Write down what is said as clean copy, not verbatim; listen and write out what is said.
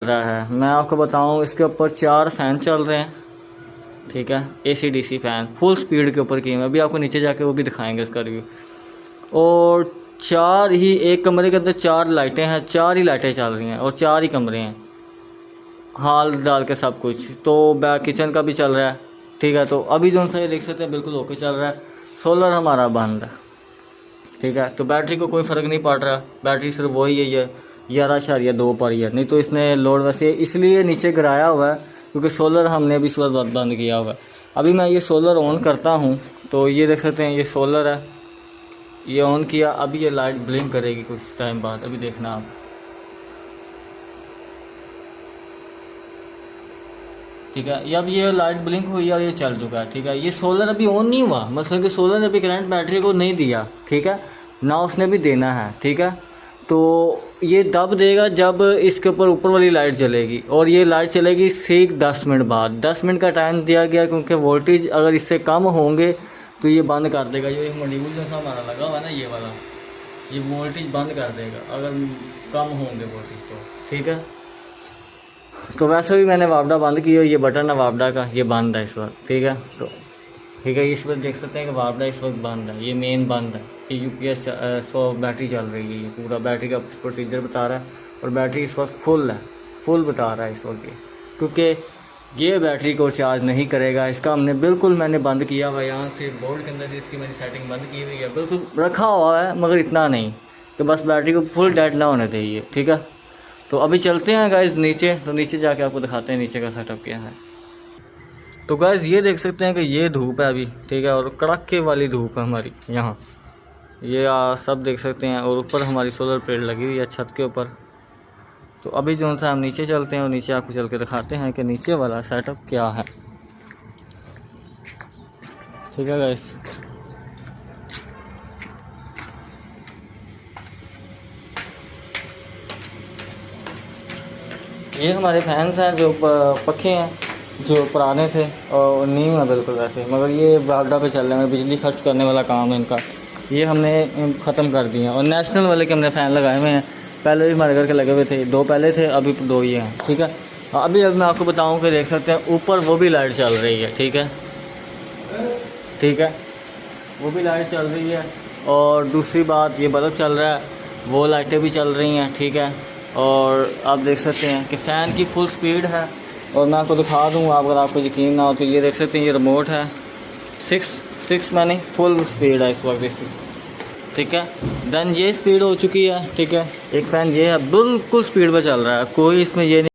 रहा है। मैं आपको बताऊं, इसके ऊपर 4 फ़ैन चल रहे हैं, ठीक है, AC/DC फ़ैन फुल स्पीड के ऊपर किए हुए। अभी आपको नीचे जाके वो भी दिखाएंगे इसका रिव्यू। और 4 ही एक कमरे के अंदर 4 लाइटें हैं, 4 ही लाइटें चल रही हैं और 4 ही कमरे हैं, हॉल डाल के सब कुछ। तो बैक किचन का भी चल रहा है, ठीक है। तो अभी जो सा ये देख सकते हैं बिल्कुल ओके चल रहा है। सोलर हमारा बंद है, ठीक है। तो बैटरी को कोई फ़र्क नहीं पड़ रहा, बैटरी सिर्फ वही है 11.2 पर ही है। नहीं तो इसने लोड वैसे इसलिए नीचे गिराया हुआ है क्योंकि सोलर हमने अभी इस वक्त बंद किया हुआ है। अभी मैं ये सोलर ऑन करता हूँ तो ये देख सकते हैं ये सोलर है, ये ऑन किया। अभी ये लाइट ब्लिंक करेगी कुछ टाइम बाद, अभी देखना आप, ठीक है। ये अब ये लाइट ब्लिंक हुई और ये चल चुका है, ठीक है। ये सोलर अभी ऑन नहीं हुआ, मतलब कि सोलर ने अभी करंट बैटरी को नहीं दिया, ठीक है ना, उसने भी देना है, ठीक है। तो ये तब देगा जब इसके ऊपर वाली लाइट चलेगी, और ये लाइट चलेगी ठीक 10 मिनट बाद। 10 मिनट का टाइम दिया गया क्योंकि वोल्टेज अगर इससे कम होंगे तो ये बंद कर देगा। ये मॉड्यूल जैसा हमारा लगा हुआ है ना, ये वाला, ये वोल्टेज बंद कर देगा अगर कम होंगे वोल्टेज तो, ठीक है। तो वैसे भी मैंने वापडा बंद की है, ये बटन है वापडा का, ये बंद है इस वक्त, ठीक है। तो ठीक है, इस वक्त देख सकते हैं कि वापडा इस वक्त बंद है, ये मेन बंद है। ये UPS 100 बैटरी चल रही है, ये पूरा बैटरी का प्रोसीजर बता रहा है। और बैटरी इस वक्त फुल है, फुल बता रहा है इस वक्त ये, क्योंकि ये बैटरी को चार्ज नहीं करेगा। इसका हमने बिल्कुल मैंने बंद किया हुआ है, यहाँ से बोर्ड के अंदर इसकी मैंने सेटिंग बंद की हुई है, बिल्कुल रखा हुआ है, मगर इतना नहीं कि बस बैटरी को फुल डेड ना होने चाहिए, ठीक है। तो अभी चलते हैं गाइस नीचे, तो नीचे जाके आपको दिखाते हैं नीचे का सेटअप क्या है। तो गाइस ये देख सकते हैं कि ये धूप है अभी, ठीक है, और कड़ाके वाली धूप है हमारी यहाँ, ये सब देख सकते हैं। और ऊपर हमारी सोलर प्लेट लगी हुई है छत के ऊपर। तो अभी जो सा हम नीचे चलते हैं और नीचे आपको चल के दिखाते हैं कि नीचे वाला सेटअप क्या है, ठीक है गाइस। ये हमारे फैंस हैं जो पखे हैं, जो पुराने थे और नीम है बिल्कुल वैसे, मगर ये वापडा पे चल रहे हैं, बिजली खर्च करने वाला काम है इनका, ये हमने ख़त्म कर दिए हैं। और नेशनल वाले के हमने फ़ैन लगाए हुए हैं, पहले भी हमारे घर के लगे हुए थे, 2 पहले थे, अभी 2 ही हैं, ठीक है। अभी मैं आपको बताऊं कि देख सकते हैं ऊपर वो भी लाइट चल रही है, ठीक है, ठीक है, वो भी लाइट चल रही है। और दूसरी बात, ये बल्ब चल रहा है, वो लाइटें भी चल रही हैं, ठीक है। और आप देख सकते हैं कि फ़ैन की फुल स्पीड है। और मैं आपको दिखा दूँ, अगर आपको यकीन ना हो तो ये देख सकते हैं, ये रिमोट है, 6 मैंने फुल स्पीड है इस वक्त इसकी, ठीक है। देन ये स्पीड हो चुकी है, ठीक है। एक फ़ैन ये है बिल्कुल स्पीड पे चल रहा है, कोई इसमें ये नहीं